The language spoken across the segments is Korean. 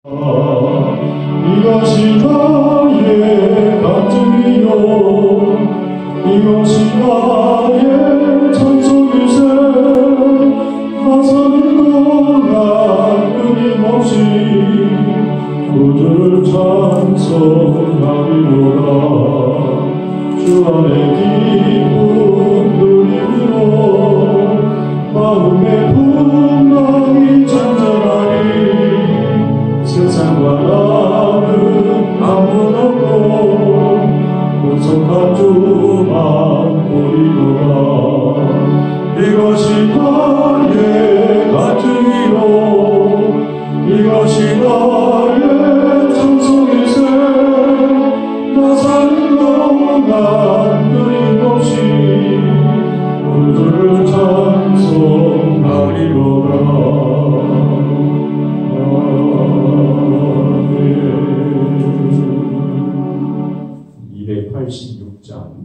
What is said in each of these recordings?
이것이 나의 간증이요 이것이 나의 찬송일세 나 사는 동안 끊임없이 구주를 찬송하리로다 주 안에 기쁜 누림으로 마음의 풍랑이 잔잔하리 세상과 나는 아무도 없고 오성한 주만 보이노라 이것이 나의 간증이요 이것이 나의 찬송일세 나 사는 동안 끊임없이 구주를 찬송하리로다 286장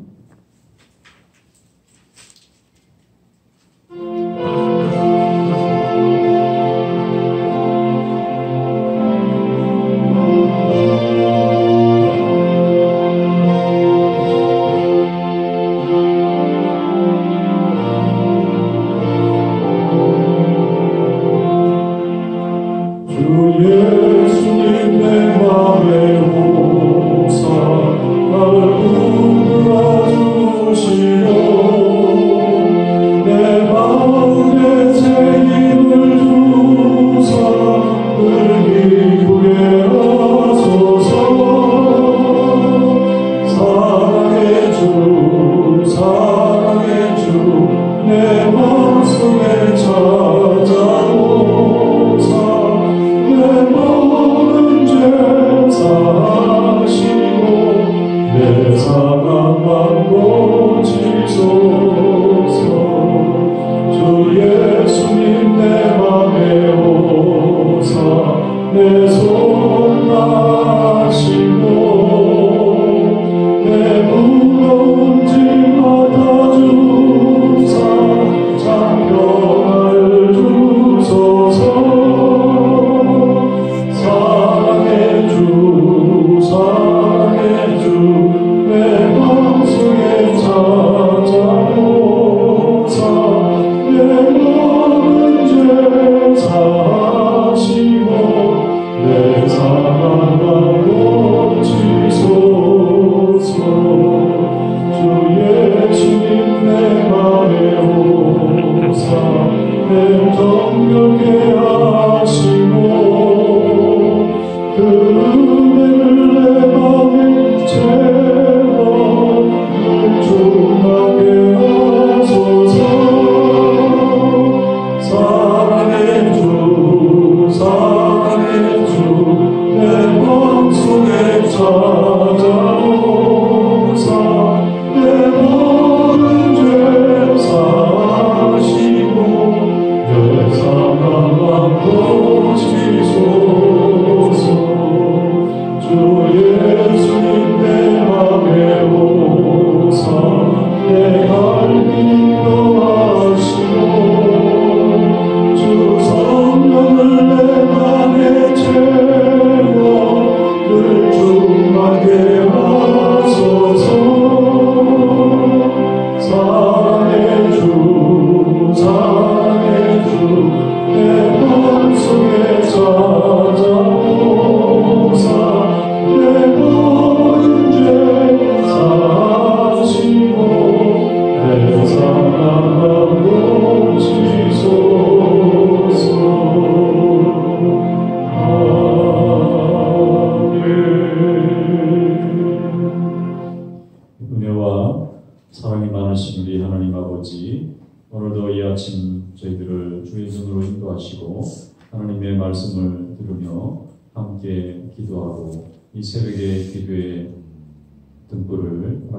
하나님의 말씀을 들으며 함께 기도하고 이 새벽의 기도의 등불을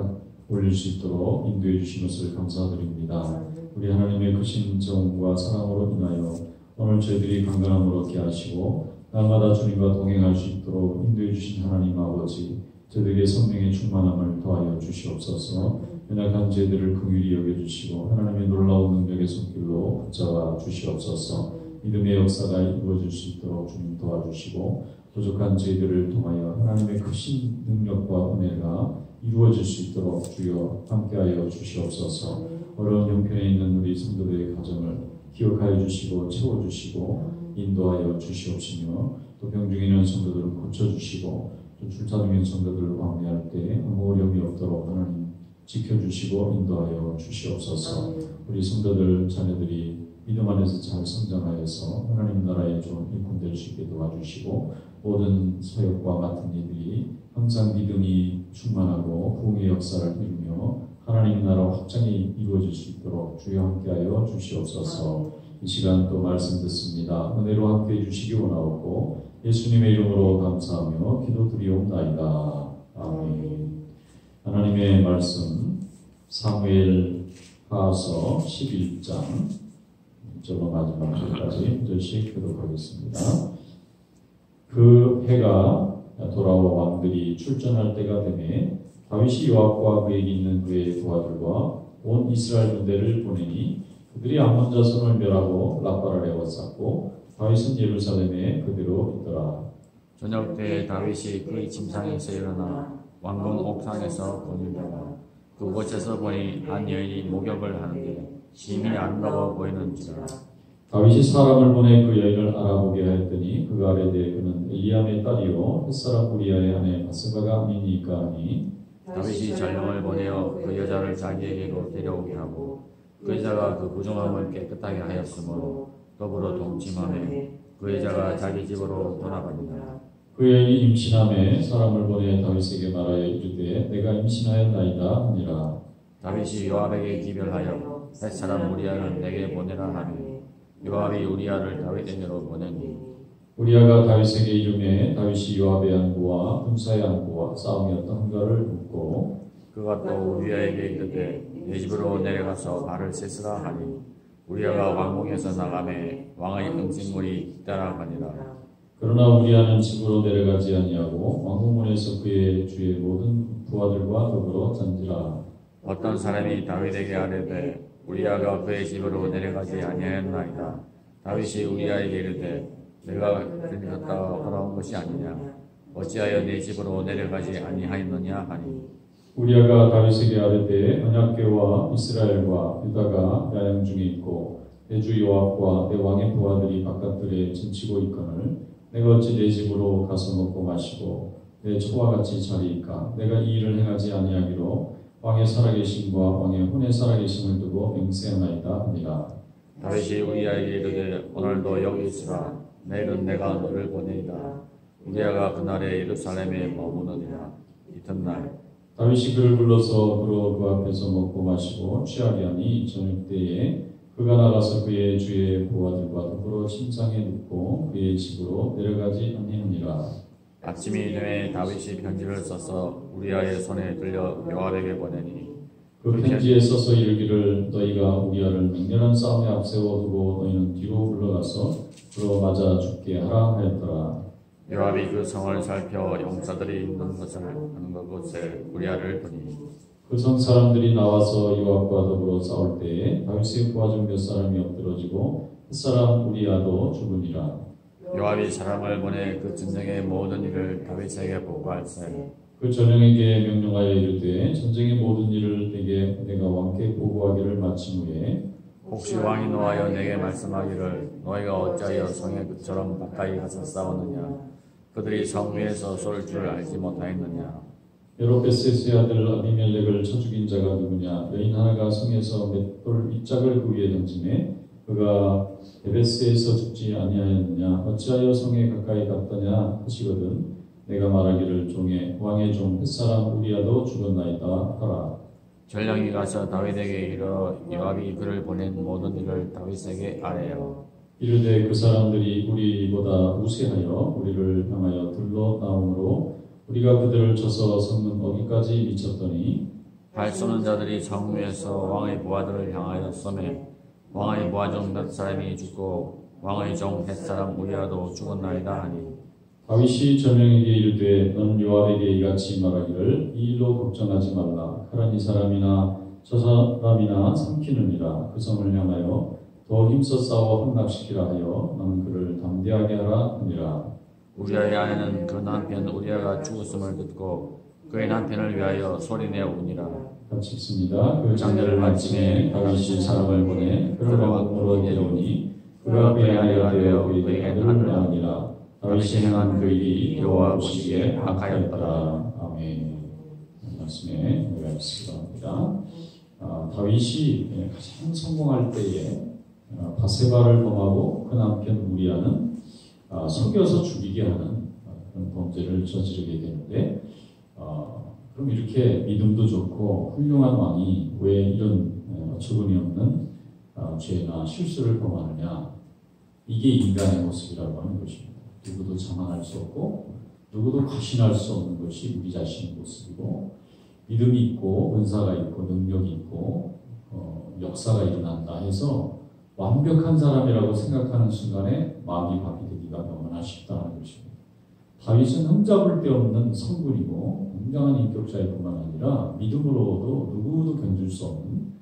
올릴 수 있도록 인도해 주신 것을 감사드립니다. 우리 하나님의 크신 정과 사랑으로 인하여 오늘 저희들이 강건함을 얻게 하시고 날마다 주님과 동행할 수 있도록 인도해 주신 하나님 아버지, 저희들에게 성령의 충만함을 더하여 주시옵소서. 연약한 저희들을 긍휼히 여겨주시고 하나님의 놀라운 능력의 손길로 붙잡아 주시옵소서. 믿음의 역사가 이루어질 수 있도록 주님 도와주시고 부족한 저희들을 통하여 하나님의 크신 능력과 은혜가 이루어질 수 있도록 주여 함께하여 주시옵소서. 어려운 형편에 있는 우리 성도들의 가정을 기억하여 주시고 채워주시고 인도하여 주시옵시며, 또 병중에 있는 성도들을 고쳐주시고 또 출타 중인 성도들을 방문할 때 아무 어려움이 없도록 하나님 지켜주시고 인도하여 주시옵소서. 우리 성도들 자녀들이 믿음 안에서 잘 성장하여서 하나님 나라의 좋은 일꾼 될 수 있게 도와주시고, 모든 사역과 맡은 이들이 항상 믿음이 충만하고 부흥의 역사를 이루며 하나님 나라 확장이 이루어질 수 있도록 주여 함께하여 주시옵소서. 이 시간 또 말씀 듣습니다. 은혜로 함께해 주시기 원하옵고 예수님의 이름으로 감사하며 기도드리옵나이다. 아멘. 하나님의 말씀 사무엘 하서 11장 1절로 마지막 절까지 한 절씩 교독하겠습니다. 그 해가 돌아와 왕들이 출전할 때가 되매 다윗이 요압과 그에게 있는 그의 도화들과 온 이스라엘 군대를 보내니 그들이 암몬 자손을 멸하고 라빠를 에워쌌고 다윗은 예루살렘에 그대로 있더라. 저녁 때 다윗이 그의 침상에서 일어나 왕궁 옥상에서 본을 보고 그곳에서 보니 한 여인이 목욕을 하는데 심히 아름다워 보이는지라. 다윗이 사람을 보내 그 여인을 알아보게 하였더니 그가 아뢰되 그는 엘리암의 딸이요 햇사람 우리아의 아내 바세바가 아니니까 하니, 다윗이 전령을 보내어 그 여자를 자기에게로 데려오게 하고 그 여자가 그 부정함을 깨끗하게 하였으므로 더불어 동침하며 그 여자가 자기 집으로 돌아갑니다. 그 여인이 임신함에 사람을 보내 다윗에게 말하여 이르되 내가 임신하였나이다 하니라. 다윗이 요압에게 기별하여 햇사람 우리아를 내게 보내라 하니 요압이 우리아를 다윗에게로 보내니, 우리아가 다윗에게 이르매 다윗이 요압의 안부와 군사의 안부와 싸움이 어떠한가를 묻고, 그가 또 우리아에게 이르되 내 집으로 내려가서 발을 씻으라 하니 우리아가 왕궁에서 나가매 왕의 음식물이 잇따라가니라. 그러나 우리아는 집으로 내려가지 아니하고 왕궁문에서 그의 주의 모든 부하들과 더불어 잔지라. 어떤 사람이 다윗에게 아뢰되 우리아가 그의 집으로 내려가지 아니하였나이다. 다윗이 우리아에게 이르되 내가 들렸다가 돌아온 것이 아니냐. 어찌하여 내 집으로 내려가지 아니하였느냐 하니, 우리아가 다윗에게 아뢰되 언약궤와 이스라엘과 유다가 야영 중에 있고 내 주 요압과 내 왕의 부하들이 바깥들에 진치고 있거늘 내가 어찌 내 집으로 가서 먹고 마시고 내 초와 같이 자리이까. 내가 이 일을 행하지 아니하기로 왕의 살아계심과 왕의 혼의 살아계심을 두고 맹세하나이다 하니라. 다윗이 우리아에게 이르되 오늘도 여기 있으라. 내일은 내가 너를 보내리라. 우리아가 그날에 예루살렘에 머무느니라. 이튿날 다윗이 그를 불러서 그로 그 앞에서 먹고 마시고 취하게 하니 저녁 때에 그가 나가서 그의 주의 부하들과 더불어 침상에 눕고 그의 집으로 내려가지 아니하니라. 아침이 되매 다윗이 편지를 써서 우리아의 손에 들려 요압에게 보내니, 그 편지에 써서 이르기를 너희가 우리아를 맹렬한 싸움에 앞세워 두고 너희는 뒤로 물러가서 그로 맞아 죽게 하라 하였더라. 요압이 그 성을 살펴 용사들이 있는 것을 하는 곳에 우리아를 보니, 그 성 사람들이 나와서 요압과 더불어 싸울 때에 다윗의 부하 중 몇 사람이 엎드러지고 햇사람 우리아도 죽으니라. 요압이 사람을 보내 그 전쟁의 모든 일을 다윗에게 보고할세. 그 전령에게 명령하여 이르되 전쟁의 모든 일을 내가 왕께 보고하기를 마친 후에 혹시 왕이 노하여 내게 말씀하기를 너희가 어찌하여 성에 그처럼 가까이 가서 싸웠느냐. 그들이 성 위에서 쏠 줄 알지 못하였느냐. 여로베셋의 아들 아비멜렉을 쳐 죽인 자가 누구냐. 여인 하나가 성에서 맷돌 윗짝을 그 위에 던지매 그가 에베스에서 죽지 아니하였느냐. 어찌하여 성에 가까이 갔더냐 하시거든 내가 말하기를 종의 왕의 종 햇사람 우리아도 죽었나이다 하라. 전령이 가서 다윗에게 이르러 요압이 그를 보낸 모든 일을 다윗에게 아뢰어 이르되 그 사람들이 우리보다 우세하여 우리를 향하여 둘러 나오므로 우리가 그들을 쳐서 성문 어기까지 미쳤더니 발 쏘는 자들이 성 위에서 왕의 부하들을 향하여 쏘매 왕의 부하 중 몇 사람이 죽고 왕의 종 햇사람 우리아도 죽었나이다 하니, 다윗이 전령에게 이르되 넌 요압에게 이같이 말하기를 이 일로 걱정하지 말라. 칼은 이 사람이나 저 사람이나 삼키느니라. 그 성을 향하여 더 힘써 싸워 함락시키라 하여 너는 그를 담대하게 하라 하니라. 우리아의 아내는 그 남편 우리아가 죽었음을 듣고 그의 남편을 위하여 소리내어 우니라. 같이 읽습니다. 그 장례를 마침에 다윗이 사람을 보내 그를 왕으로 내려오니 그가 그의 아내가 되어 그에게 아들을 낳으니라. 다윗이 행한 그 일이 여호와 보시기에 악하였더라. 아멘. 말씀에 의하였기 바랍니다. 다윗이 가장 성공할 때에 바세바를 범하고 그 남편 우리아는 속여서 죽이게 하는 그런 범죄를 저지르게 되는데, 그럼 이렇게 믿음도 좋고 훌륭한 왕이 왜 이런 어처구니 없는 죄나 실수를 범하느냐? 이게 인간의 모습이라고 하는 것입니다. 누구도 자만할 수 없고 누구도 과신할 수 없는 것이 우리 자신의 모습이고, 믿음이 있고 은사가 있고 능력이 있고 역사가 일어난다 해서 완벽한 사람이라고 생각하는 순간에 마음이 바뀌기가 너무나 쉽다는 것입니다. 다윗은 흠잡을 데 없는 성군이고 굉장한 인격자일 뿐만 아니라 믿음으로도 누구도 견줄 수 없는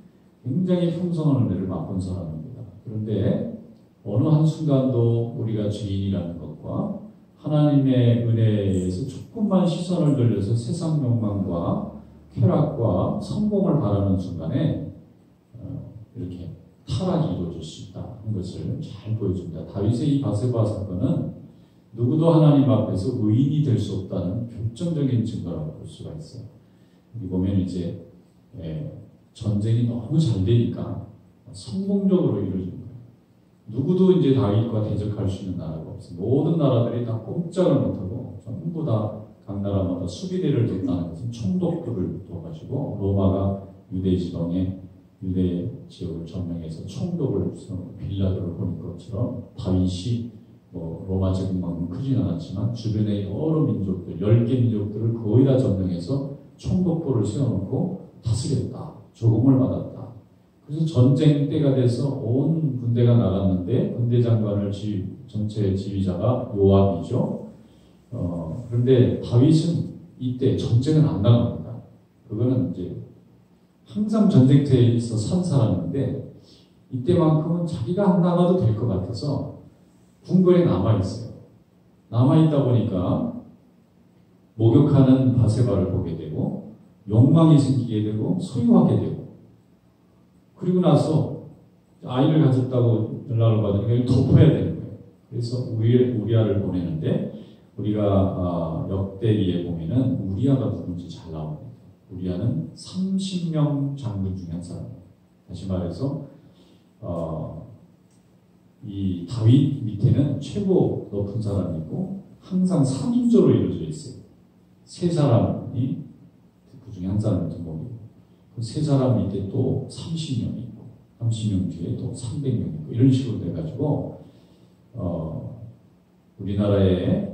굉장히 풍성한 은혜를 맛본 사람입니다. 그런데 어느 한순간도 우리가 죄인이라는 것과 하나님의 은혜에서 조금만 시선을 돌려서 세상 욕망과 쾌락과 성공을 바라는 순간에 이렇게 타락이 이루어질 수 있다는 것을 잘 보여줍니다. 다윗의 이 바세바 사건은 누구도 하나님 앞에서 의인이 될 수 없다는 결정적인 증거라고 볼 수가 있어요. 여기 보면 이제 전쟁이 너무 잘 되니까 성공적으로 이루어진 거예요. 누구도 이제 다윗과 대적할 수 있는 나라가 없어요. 모든 나라들이 다 꼼짝을 못하고 전부 다 각 나라마다 수비대를 뒀다는 것은 총독들을 둬가지고 로마가 유대 지방에 유대 지역을 점령해서 총독을 빌라들을 보는 것처럼 다윗이 로마 제국만큼 크진 않았지만 주변의 여러 민족들, 10개 민족들을 거의 다 점령해서 총독부를 세워놓고 다스렸다. 조공을 받았다. 그래서 전쟁 때가 돼서 온 군대가 나갔는데 군대 장관을 전체 지휘자가 요압이죠. 그런데 다윗은 이때 전쟁은 안 나갑니다. 그거는 이제 항상 전쟁터에 있어 산 사람인데 이때만큼은 자기가 안 나가도 될 것 같아서 궁궐에 남아있어요. 남아있다 보니까 목욕하는 바세바를 보게 되고 욕망이 생기게 되고 소유하게 되고, 그리고 나서 아이를 가졌다고 연락을 받으니까 이걸 덮어야 되는 거예요. 그래서 우리아를 보내는데 우리가 역대기에 보면은 우리아가 누군지 잘 나옵니다. 우리아는 30명 장군 중에 한 사람이에요. 다시 말해서 이 다윗 밑에는 최고 높은 사람이 있고 항상 3인조로 이루어져 있어요. 세 사람이 그 중에 한 사람이 등록이고 그 세 사람 밑에 또 30명이 있고 30명 뒤에 또 300명이 있고 이런 식으로 돼가지고 우리나라의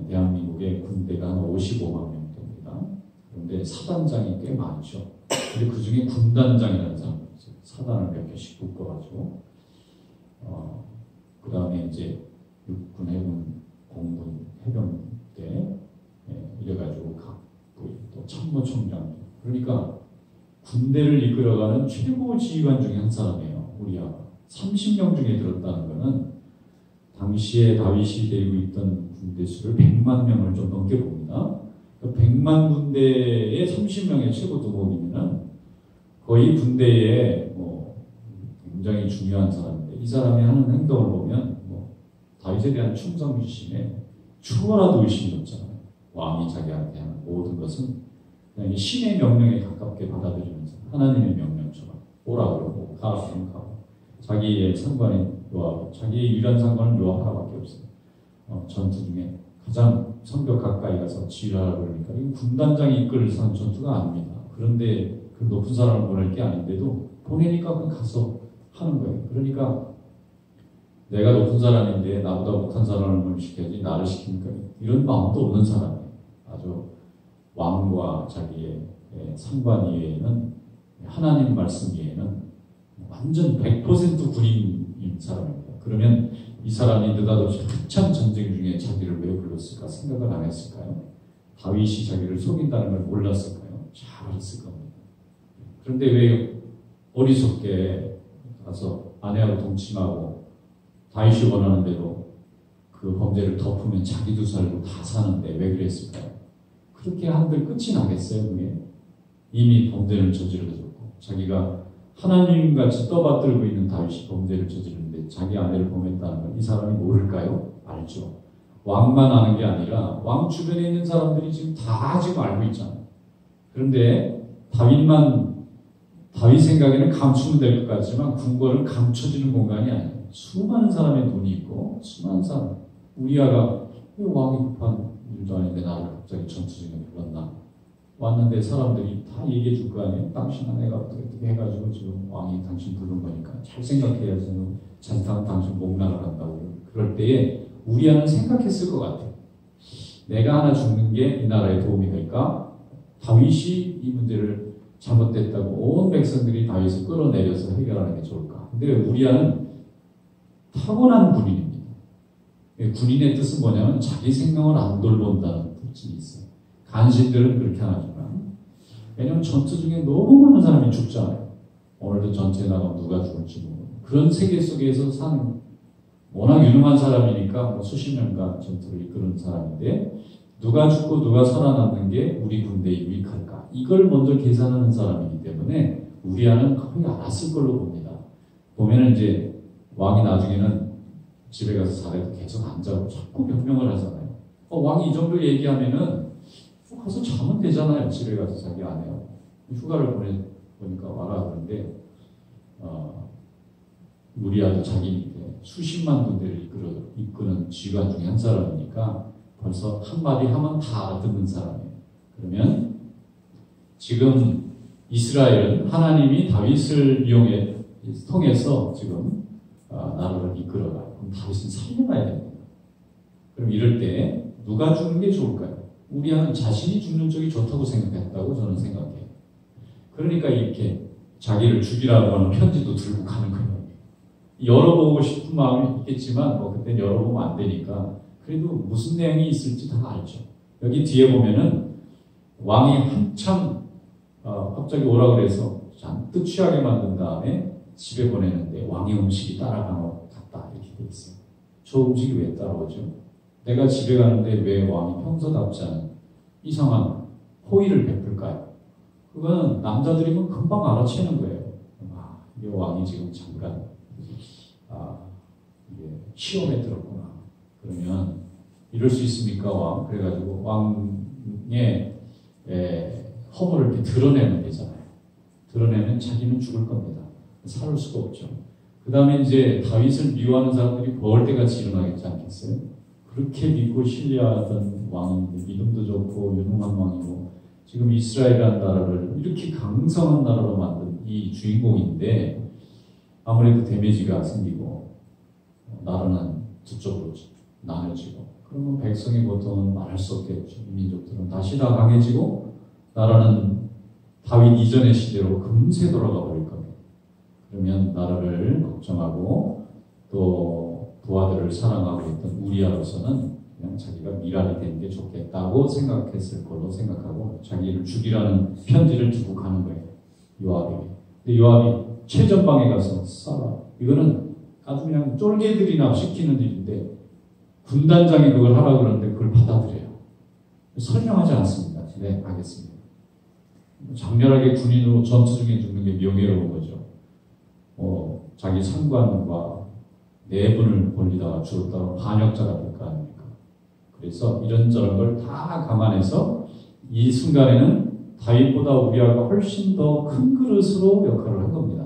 대한민국의 군대가 한 55만 명 됩니다. 그런데 사단장이 꽤 많죠. 근데 그 중에 군단장이라는 사람이 있어요. 사단을 몇 개씩 묶어가지고 그 다음에 이제 육군, 해군, 공군, 해병대 이래가지고 각 부위 또 참모총장, 그러니까 군대를 이끌어가는 최고 지휘관 중에 한 사람이에요. 우리아가 30명 중에 들었다는 것은 당시에 다윗이 데리고 있던 군대 수를 100만 명을 좀 넘게 봅니다. 100만 군대에 30명의 최고 두목이면은 거의 군대에 굉장히 중요한 사람인데 이 사람이 하는 행동을 보면 다윗에 대한 충성심에 추월하도 의심이 없잖아요. 왕이 자기한테 하는 모든 것은 그냥 신의 명령에 가깝게 받아들이면서 하나님의 명령처럼 오라 그러고 가라 그러면 가고, 자기의 상관인 요압, 자기의 유일한 상관은 요압 하나밖에 없어요. 전투 중에 가장 성벽 가까이 가서 지휘하라고 그러니까 이 군단장이 이끌 전투가 아닙니다. 그런데 그 높은 사람을 보낼 게 아닌데도 보내니까 그냥 가서 하는 거예요. 그러니까 내가 높은 사람인데 나보다 못한 사람을 시켜야지 나를 시키니까 이런 마음도 없는 사람이에요. 아주 왕과 자기의 상관 이외에는, 하나님 말씀 이외에는 완전 100% 군인인 사람입니다. 그러면 이 사람이 느닷없이 한참 전쟁 중에 자기를 왜 불렀을까 생각을 안 했을까요? 다윗이 자기를 속인다는 걸 몰랐을까요? 잘 알았을 겁니다. 그런데 왜 어리석게 가서 아내하고 동침하고 다윗이 원하는 대로 그 범죄를 덮으면 자기도 살고 다 사는데 왜 그랬을까요? 그렇게 한들 끝이 나겠어요, 그게? 이미 범죄를 저질러줬고 자기가 하나님같이 떠받들고 있는 다윗이 범죄를 저지르는데 자기 아내를 범했다는 걸 이 사람이 모를까요? 알죠. 왕만 아는 게 아니라 왕 주변에 있는 사람들이 지금 다 지금 알고 있잖아요. 그런데 다윗 생각에는 감추면 될 것 같지만 궁궐은 감춰지는 공간이 아니에요. 수많은 사람의 눈이 있고 수많은 사람. 우리아가 왕이 급한 일도 아닌데 나를 갑자기 전투중에 불렀나? 왔는데 사람들이 다 얘기해 줄 거 아니에요? 당신 아내가 어떻게 해가지고 지금 왕이 당신 부른 거니까 잘 생각해야지. 잔상 당신 목 날아간다고. 그럴 때에 우리아는 생각했을 것 같아요. 내가 하나 죽는 게 이 나라에 도움이 될까? 다윗이 이 문제를 잘못됐다고 온 백성들이 다윗을 끌어내려서 해결하는 게 좋을까? 근데 우리아는 타고난 군인입니다. 군인의 뜻은 뭐냐면 자기 생명을 안 돌본다는 뜻이 있어요. 간신들은 그렇게 안 하지만 왜냐하면 전투 중에 너무 많은 사람이 죽잖아요. 오늘도 전투에 나가면 누가 죽을지 모르고 그런 세계 속에서 사는 워낙 유능한 사람이니까 뭐 수십 년간 전투를 이끄는 사람인데 누가 죽고 누가 살아남는 게 우리 군대에 유익할까? 이걸 먼저 계산하는 사람이기 때문에 우리아는 거의 알았을 걸로 봅니다. 보면은 이제 왕이 나중에는 집에 가서 자리에 계속 안 자고 자꾸 변명을 하잖아요. 왕이 이 정도 얘기하면은 가서 자면 되잖아요. 집에 가서 자기 아내하고 휴가를 보니까 와라 그러는데 우리아도 자기 밑에 수십만 군대를 이끄는 지휘관 중에 한 사람이니까 벌써 한마디 하면 다 알아듣는 사람이에요. 그러면 지금 이스라엘은 하나님이 다윗을 통해서 지금 나라를 이끌어가요. 그럼 다윗은 살려가야 됩니다. 그럼 이럴 때 누가 죽는 게 좋을까요? 우리아는 자신이 죽는 쪽이 좋다고 생각했다고 저는 생각해요. 그러니까 이렇게 자기를 죽이라고 하는 편지도 들고 가는 거예요. 열어보고 싶은 마음이 있겠지만 뭐 그때 열어보면 안 되니까 그래도 무슨 내용이 있을지 다 알죠. 여기 뒤에 보면은 왕이 한참 갑자기 오라 그래서 잔뜩 취하게 만든 다음에 집에 보내는데 왕의 음식이 따라간 것 같다 이렇게 돼 있어요. 저 음식이 왜 따라오죠? 내가 집에 가는데 왜 왕이 평소답지 않은 이상한 호의를 베풀까요? 그거는 남자들이면 금방 알아채는 거예요. 이 왕이 지금 잠깐 이게 시험에 들었구나. 그러면 이럴 수 있습니까, 왕? 그래가지고 왕의 허물을 이렇게 드러내면 되잖아요. 드러내면 자기는 죽을 겁니다. 살을 수가 없죠. 그 다음에 이제 다윗을 미워하는 사람들이 벌떼같이 일어나겠지 않겠어요? 그렇게 믿고 신뢰하던 왕인데 믿음도 좋고 유능한 왕이고 지금 이스라엘이라는 나라를 이렇게 강성한 나라로 만든 이 주인공인데 아무래도 데미지가 생기고 나라는 두 쪽으로 나눠지고 그러면 백성이 보통은 말할 수 없겠죠. 민족들은 다시 다 강해지고 나라는 다윗 이전의 시대로 금세 돌아가 버릴 겁니다. 그러면 나라를 걱정하고 또 부하들을 사랑하고 있던 우리아로서는 그냥 자기가 미랄이 되는 게 좋겠다고 생각했을 걸로 생각하고 자기를 죽이라는 편지를 두고 가는 거예요. 요압에게. 근데 요압이 최전방에 가서 쏴라. 이거는 아주 그냥 쫄개들이나 시키는 일인데 군단장이 그걸 하라고 그러는데 그걸 받아들여요. 설명하지 않습니다. 네, 알겠습니다. 장렬하게 군인으로 전투 중에 죽는 게 명예로운 거죠. 자기 상관과 내분을 벌리다가 죽었다가 반역자가 될 거 아닙니까? 그래서 이런저런 걸 다 감안해서 이 순간에는 다윗보다 우리아가 훨씬 더 큰 그릇으로 역할을 한 겁니다.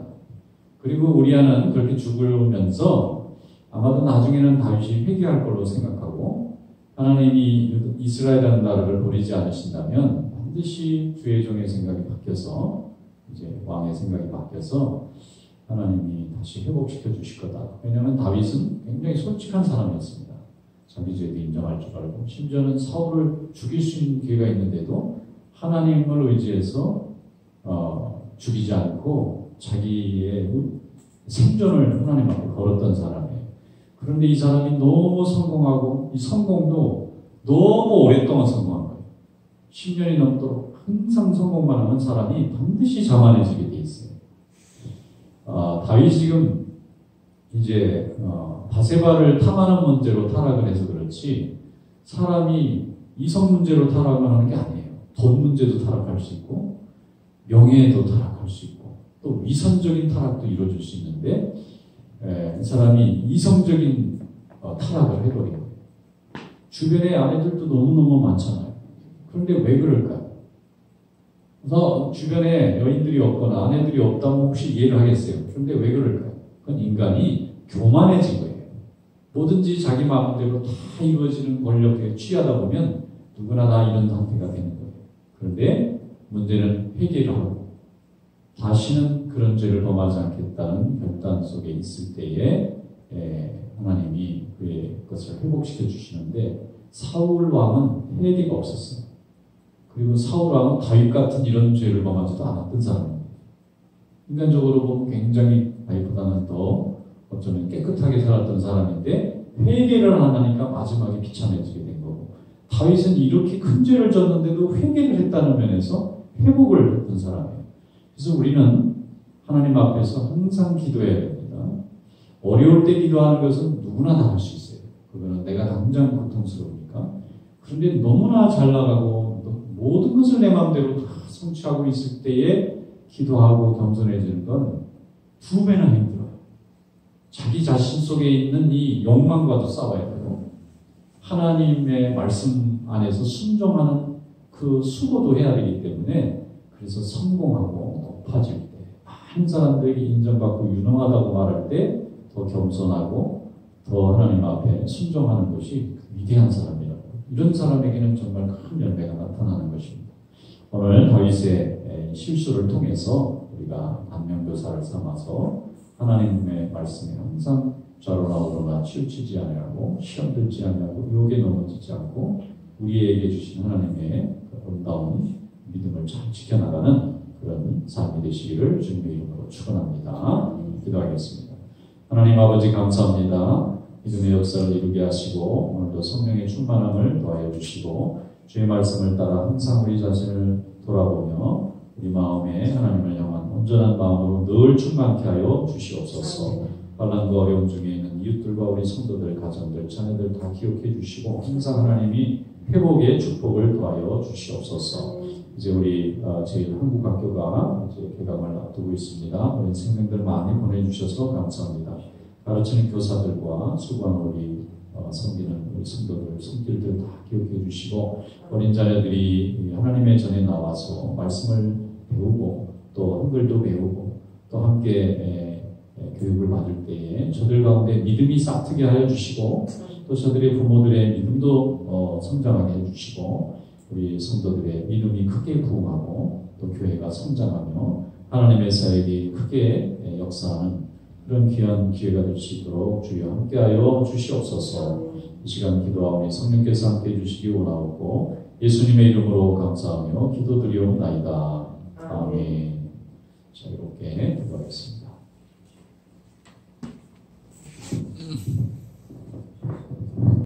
그리고 우리아는 그렇게 죽으면서 아마도 나중에는 다윗이 회개할 걸로 생각하고 하나님이 이스라엘이라는 나라를 버리지 않으신다면 반드시 주의 종의 생각이 바뀌어서 이제 왕의 생각이 바뀌어서 하나님이 다시 회복시켜 주실 거다. 왜냐하면 다윗은 굉장히 솔직한 사람이었습니다. 자기 죄도 인정할 줄 알고 심지어는 사울을 죽일 수 있는 기회가 있는데도 하나님을 의지해서 죽이지 않고 자기의 생존을 하나님 앞에 걸었던 사람이에요. 그런데 이 사람이 너무 성공하고 이 성공도 너무 오랫동안 성공한 거예요. 10년이 넘도록 항상 성공만 하는 사람이 반드시 자만해지게 돼 있어요. 다윗이 지금 이제 바세바를 탐하는 문제로 타락을 해서 그렇지 사람이 이성 문제로 타락을 하는 게 아니에요. 돈 문제도 타락할 수 있고 명예에도 타락할 수 있고 또 위선적인 타락도 이루어질 수 있는데 이 사람이 이성적인 타락을 해버리고 주변에 아내들도 너무너무 많잖아요. 그런데 왜 그럴까요? 그래서 주변에 여인들이 없거나 아내들이 없다면 혹시 이해를 하겠어요. 그런데 왜 그럴까요? 그건 인간이 교만해진 거예요. 뭐든지 자기 마음대로 다 이루어지는 권력에 취하다 보면 누구나 다 이런 상태가 되는 거예요. 그런데 문제는 회개를 하고 다시는 그런 죄를 범하지 않겠다는 결단 속에 있을 때에 하나님이 그의 것을 회복시켜 주시는데 사울 왕은 회개가 없었어요. 그리고 사울 왕은 다윗 같은 이런 죄를 범하지도 않았던 사람입니다. 인간적으로 보면 굉장히 다윗보다는 더 어쩌면 깨끗하게 살았던 사람인데 회개를 안 하니까 마지막에 비참해지게 된 거고 다윗은 이렇게 큰 죄를 졌는데도 회개를 했다는 면에서 회복을 했던 사람이에요. 그래서 우리는 하나님 앞에서 항상 기도해야 됩니다. 어려울 때 기도하는 것은 누구나 다 할 수 있어요. 그거는 내가 당장 고통스러우니까. 그런데 너무나 잘 나가고 모든 것을 내 마음대로 다 성취하고 있을 때에 기도하고 겸손해지는 건 두 배나 힘들어요. 자기 자신 속에 있는 이 욕망과도 싸워야 되고 하나님의 말씀 안에서 순종하는 그 수고도 해야 되기 때문에 그래서 성공하고 높아질 때 많은 사람들이 인정받고 유능하다고 말할 때 더 겸손하고 더 하나님 앞에 순종하는 것이 위대한 사람이라고 이런 사람에게는 정말 큰 열매가 나타나는 것입니다. 오늘 다윗의 실수를 통해서 우리가 반면교사를 삼아서 하나님의 말씀에 항상 좌로 나오거나 치우치지 아니하고 시험 들지 아니하고 유혹에 넘어지지 않고 우리에게 주신 하나님의 아름다운 믿음을 잘 지켜나가는 그런 삶이 되시기를 주님의 이름으로 축원합니다. 기도하겠습니다. 하나님 아버지 감사합니다. 믿음의 역사를 이루게 하시고 오늘도 성령의 충만함을 더하여 주시고 주의 말씀을 따라 항상 우리 자신을 돌아보며 우리 마음에 하나님을 향한 온전한 마음으로 늘 충만케 하여 주시옵소서. 환난과 어려움 중에 있는 이웃들과 우리 성도들, 가정들, 자녀들 다 기억해 주시고 항상 하나님이 회복의 축복을 더하여 주시옵소서. 이제 우리 제1한국학교가 이제 개강을 앞두고 있습니다. 우리 생명들 많이 보내주셔서 감사합니다. 가르치는 교사들과 수고하는 우리 섬기는 우리 성도들, 손길들 다 기억해 주시고 어린 자녀들이 하나님의 전에 나와서 말씀을 배우고 또 한글도 배우고 또 함께 교육을 받을 때에 저들 가운데 믿음이 싹트게 하여 주시고 또 저들의 부모들의 믿음도 성장하게 해주시고 우리 성도들의 믿음이 크게 부흥하고 또 교회가 성장하며 하나님의 사역이 크게 역사하는 그런 귀한 기회가 될 수 있도록 주여 함께하여 주시옵소서. 이 시간 기도하오니 성령께서 함께해 주시기 원하옵고 예수님의 이름으로 감사하며 기도드리옵나이다. 아멘.